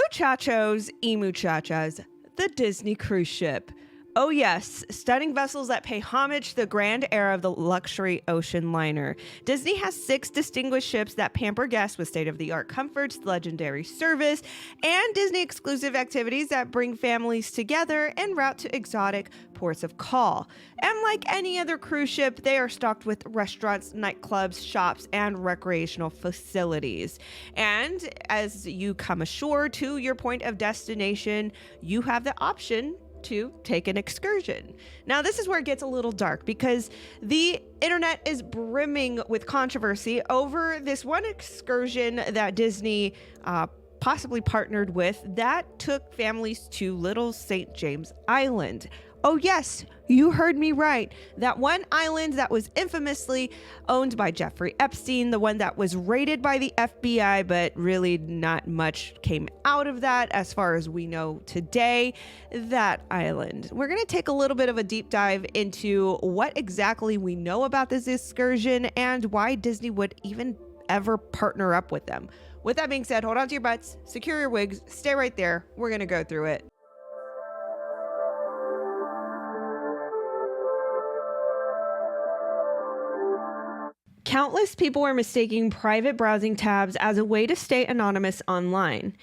muchachos y muchachas, the Disney cruise ship. Oh yes, stunning vessels that pay homage to the grand era of the luxury ocean liner. Disney has 6 distinguished ships that pamper guests with state-of-the-art comforts, legendary service, and Disney-exclusive activities that bring families together en route to exotic ports of call. And like any other cruise ship, they are stocked with restaurants, nightclubs, shops, and recreational facilities. And as you come ashore to your point of destination, you have the option to take an excursion. Now, this is where it gets a little dark because the internet is brimming with controversy over this one excursion that Disney possibly partnered with that took families to Little St. James Island. Oh yes, you heard me right. That one island that was infamously owned by Jeffrey Epstein, the one that was raided by the FBI, but really not much came out of that as far as we know today, that island. We're going to take a little bit of a deep dive into what exactly we know about this excursion and why Disney would even ever partner up with them. With that being said, hold on to your butts, secure your wigs, stay right there. We're going to go through it. Countless people are mistaking private browsing tabs as a way to stay anonymous online.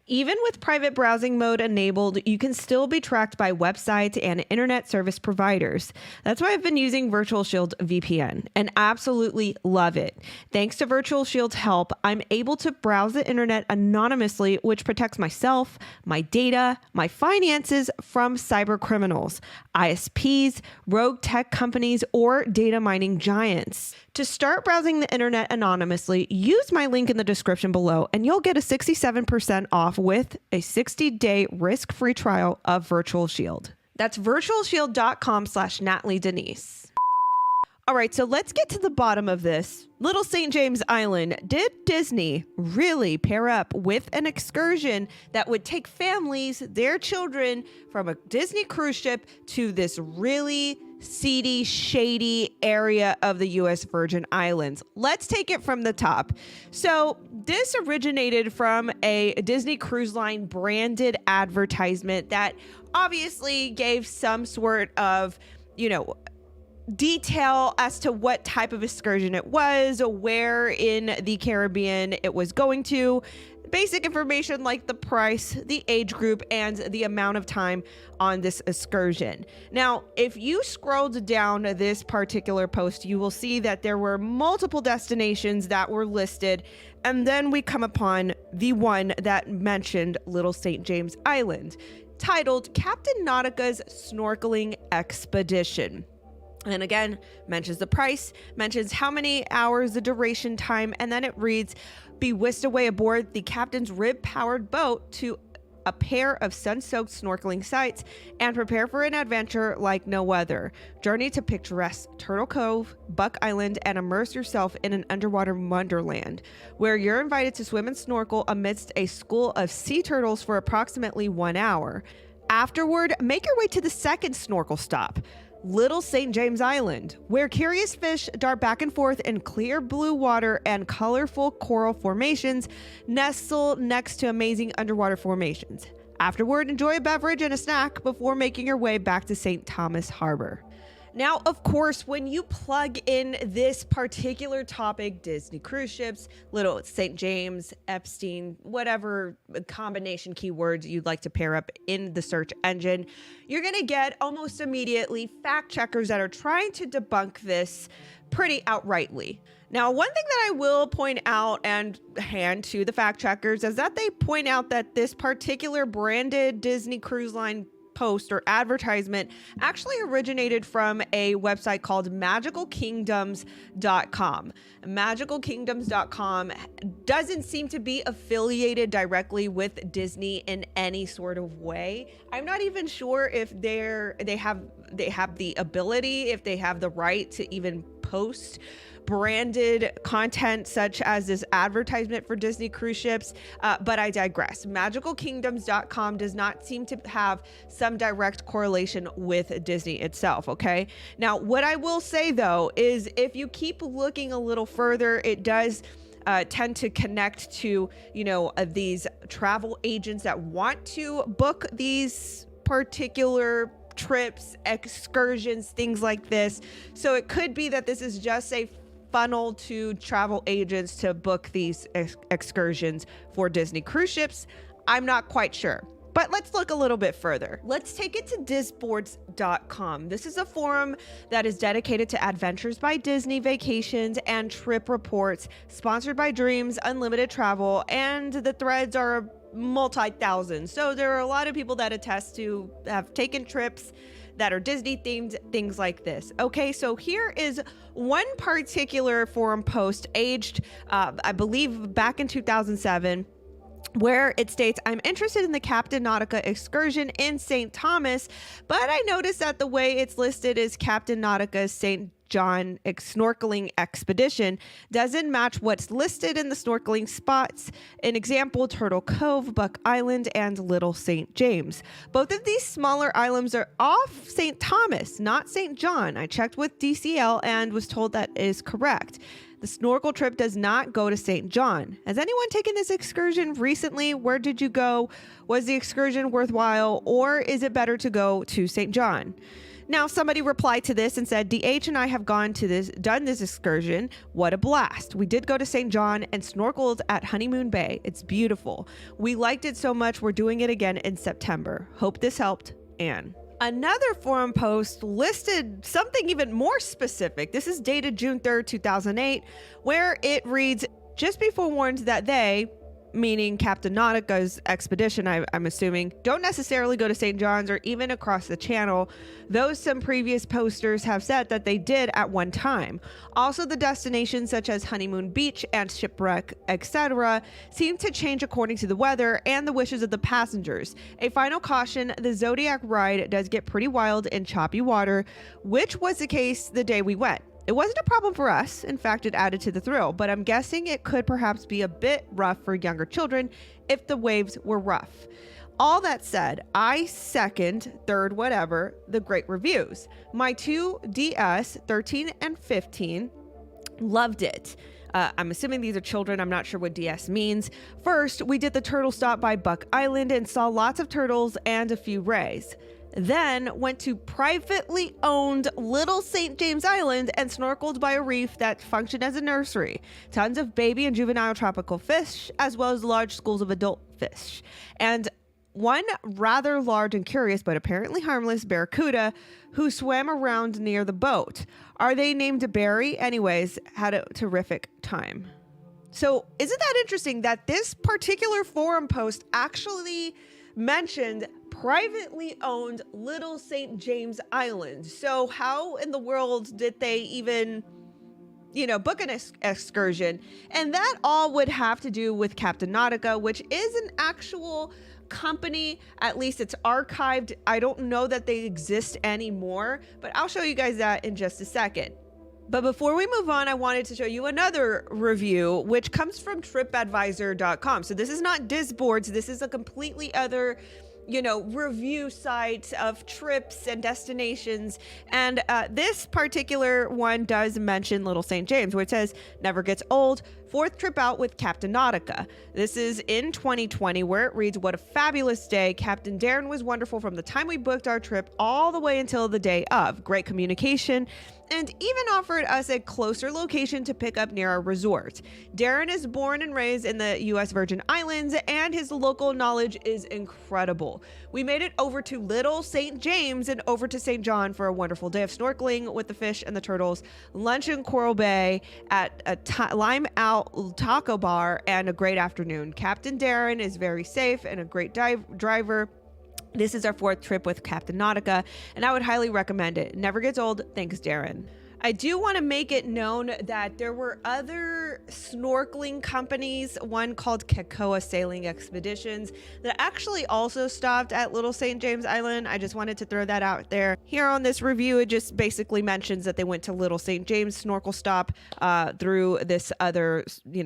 Even with private browsing mode enabled, you can still be tracked by websites and internet service providers. That's why I've been using Virtual Shield VPN and absolutely love it. Thanks to Virtual Shield's help, I'm able to browse the internet anonymously, which protects myself, my data, my finances from cyber criminals, ISPs, rogue tech companies, or data mining giants. To start browsing the internet anonymously, use my link in the description below and you'll get a 67% off with a 60-day risk-free trial of Virtual Shield. That's virtualshield.com/NatalieDenise. All right, so let's get to the bottom of this. Little St. James Island. Did Disney really pair up with an excursion that would take families, their children, from a Disney cruise ship to this really seedy, shady area of the U.S. Virgin Islands? Let's take it from the top. So this originated from a Disney Cruise Line branded advertisement that obviously gave some sort of, detail as to what type of excursion it was, where in the Caribbean it was going to. Basic information like the price, the age group, and the amount of time on this excursion. Now, if you scrolled down this particular post, you will see that there were multiple destinations that were listed, and then we come upon the one that mentioned Little St. James Island, titled CaptainNatica's Snorkeling Expedition. And again, mentions the price, mentions how many hours, the duration time, and then it reads, be whisked away aboard the captain's rib-powered boat to a pair of sun-soaked snorkeling sites and prepare for an adventure like no other. Journey to picturesque Turtle Cove, Buck Island, and immerse yourself in an underwater wonderland where you're invited to swim and snorkel amidst a school of sea turtles for approximately 1 hour. Afterward, make your way to the second snorkel stop, Little St. James Island, where curious fish dart back and forth in clear blue water and colorful coral formations nestle next to amazing underwater formations. Afterward, enjoy a beverage and a snack before making your way back to St. Thomas Harbor. Now, of course, when you plug in this particular topic, Disney cruise ships, Little St. James, Epstein, whatever combination keywords you'd like to pair up in the search engine, you're going to get almost immediately fact checkers that are trying to debunk this pretty outrightly. Now, one thing that I will point out and hand to the fact checkers is that they point out that this particular branded Disney Cruise Line post or advertisement actually originated from a website called magicalkingdoms.com. Magicalkingdoms.com doesn't seem to be affiliated directly with Disney in any sort of way. I'm not even sure if they have the ability, if they have the right to even post branded content such as this advertisement for Disney cruise ships, but I digress. Magicalkingdoms.com does not seem to have some direct correlation with Disney itself, okay? Now, what I will say though is if you keep looking a little further, it does tend to connect to, these travel agents that want to book these particular trips, excursions, things like this. So it could be that this is just a funnel to travel agents to book these excursions for Disney cruise ships. I'm not quite sure. But let's look a little bit further. Let's take it to Disboardscom. This is a forum that is dedicated to Adventures by Disney Vacations and trip reports, sponsored by Dreams Unlimited Travel, and the threads are multi-thousand. So there are a lot of people that attest to have taken trips that are Disney themed, things like this. Okay, so here is one particular forum post aged, I believe back in 2007, where it states, I'm interested in the CaptainNatica excursion in St. Thomas, but I noticed that the way it's listed is CaptainNatica's St. John snorkeling expedition doesn't match what's listed in the snorkeling spots. An example, Turtle Cove, Buck Island, and Little St. James. Both of these smaller islands are off St. Thomas, not St. John. I checked with DCL and was told that is correct. The snorkel trip does not go to St. John. Has anyone taken this excursion recently? Where did you go? Was the excursion worthwhile, or is it better to go to St. John? Now, somebody replied to this and said, DH and I have done this excursion. What a blast. We did go to St. John and snorkeled at Honeymoon Bay. It's beautiful. We liked it so much, we're doing it again in September. Hope this helped, Anne. Another forum post listed something even more specific. This is dated June 3rd, 2008, where it reads, just be forewarned that they, meaning CaptainNatica's expedition, I'm assuming, don't necessarily go to St. John's or even across the channel, though some previous posters have said that they did at one time. Also, the destinations such as Honeymoon Beach and Shipwreck, etc., seem to change according to the weather and the wishes of the passengers. A final caution, the Zodiac ride does get pretty wild in choppy water, which was the case the day we went. It wasn't a problem for us. In fact, it added to the thrill, but I'm guessing it could perhaps be a bit rough for younger children if the waves were rough. All that said, I second, third, whatever, the great reviews. My two DS, 13 and 15, loved it. I'm assuming these are children. I'm not sure what DS means. First, we did the turtle stop by Buck Island and saw lots of turtles and a few rays. Then went to privately owned Little St. James Island and snorkeled by a reef that functioned as a nursery. Tons of baby and juvenile tropical fish, as well as large schools of adult fish. And one rather large and curious, but apparently harmless barracuda who swam around near the boat. Are they named Barry? Anyways, had a terrific time. So isn't that interesting that this particular forum post actually mentioned privately owned Little St. James Island? So how in the world did they even, book an excursion? And that all would have to do with CaptainNatica, which is an actual company. At least it's archived. I don't know that they exist anymore, but I'll show you guys that in just a second. But before we move on, I wanted to show you another review, which comes from TripAdvisor.com. So this is not Disboards. This is a completely other, review site of trips and destinations. And this particular one does mention Little St. James, which says, never gets old. Fourth trip out with CaptainNatica. This is in 2020, where it reads, what a fabulous day. Captain Darren was wonderful from the time we booked our trip all the way until the day of. Great communication, and even offered us a closer location to pick up near our resort. Darren is born and raised in the U.S. Virgin Islands, and his local knowledge is incredible. We made it over to Little St. James and over to St. John for a wonderful day of snorkeling with the fish and the turtles, lunch in Coral Bay at a Lime Out taco bar, and a great afternoon. Captain Darren is very safe and a great driver. This is our fourth trip with CaptainNatica, and I would highly recommend it. Never gets old. Thanks, Darren. I do want to make it known that there were other snorkeling companies, one called Kekoa Sailing Expeditions, that actually also stopped at Little St. James Island. I just wanted to throw that out there. Here on this review, it just basically mentions that they went to Little St. James snorkel stop through this other,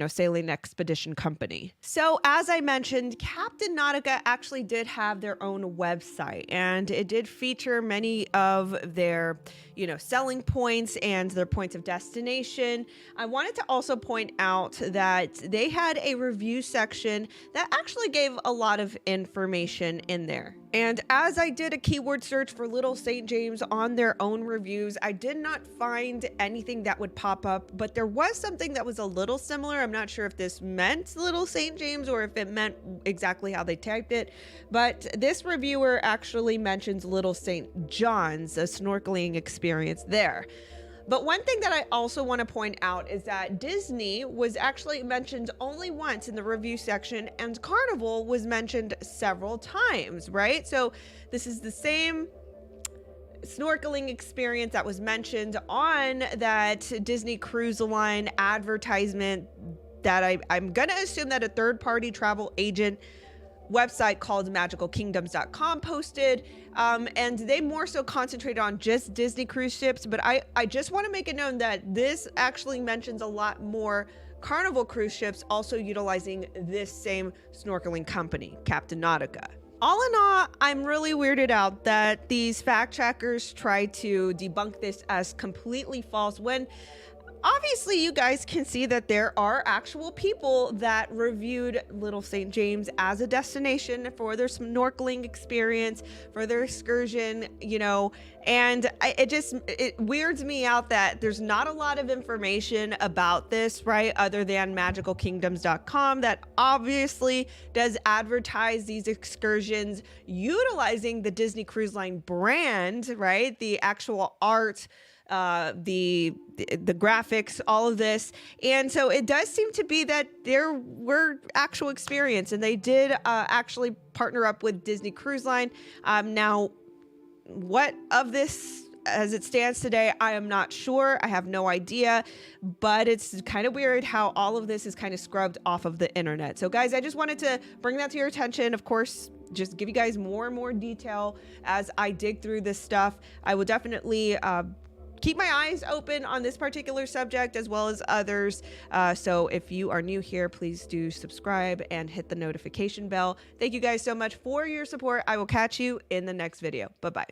sailing expedition company. So as I mentioned, CaptainNatica actually did have their own website, and it did feature many of their selling points and their points of destination. I wanted to also point out that they had a review section that actually gave a lot of information in there. And as I did a keyword search for Little St. James on their own reviews, I did not find anything that would pop up, but there was something that was a little similar. I'm not sure if this meant Little St. James or if it meant exactly how they typed it, but this reviewer actually mentions Little St. John's, a snorkeling experience there. But one thing that I also want to point out is that Disney was actually mentioned only once in the review section, and Carnival was mentioned several times, right? So this is the same snorkeling experience that was mentioned on that Disney Cruise Line advertisement that I'm going to assume that a third-party travel agent website called magicalkingdoms.com posted, and they more so concentrated on just Disney cruise ships. But I just want to make it known that this actually mentions a lot more Carnival cruise ships also utilizing this same snorkeling company, CaptainNatica. All in all, I'm really weirded out that these fact checkers try to debunk this as completely false when obviously you guys can see that there are actual people that reviewed Little St. James as a destination for their snorkeling experience, for their excursion, and it weirds me out that there's not a lot of information about this, right? Other than magicalkingdoms.com that obviously does advertise these excursions utilizing the Disney Cruise Line brand, right? The actual art, the graphics, all of this. And so it does seem to be that there were actual experience, and they did actually partner up with Disney Cruise Line. Now, what of this as it stands today, I am not sure. I have no idea, but it's kind of weird how all of this is kind of scrubbed off of the internet. So guys, I just wanted to bring that to your attention. Of course, just give you guys more and more detail as I dig through this stuff. I will definitely keep my eyes open on this particular subject as well as others. So if you are new here, please do subscribe and hit the notification bell. Thank you guys so much for your support. I will catch you in the next video. Bye-bye.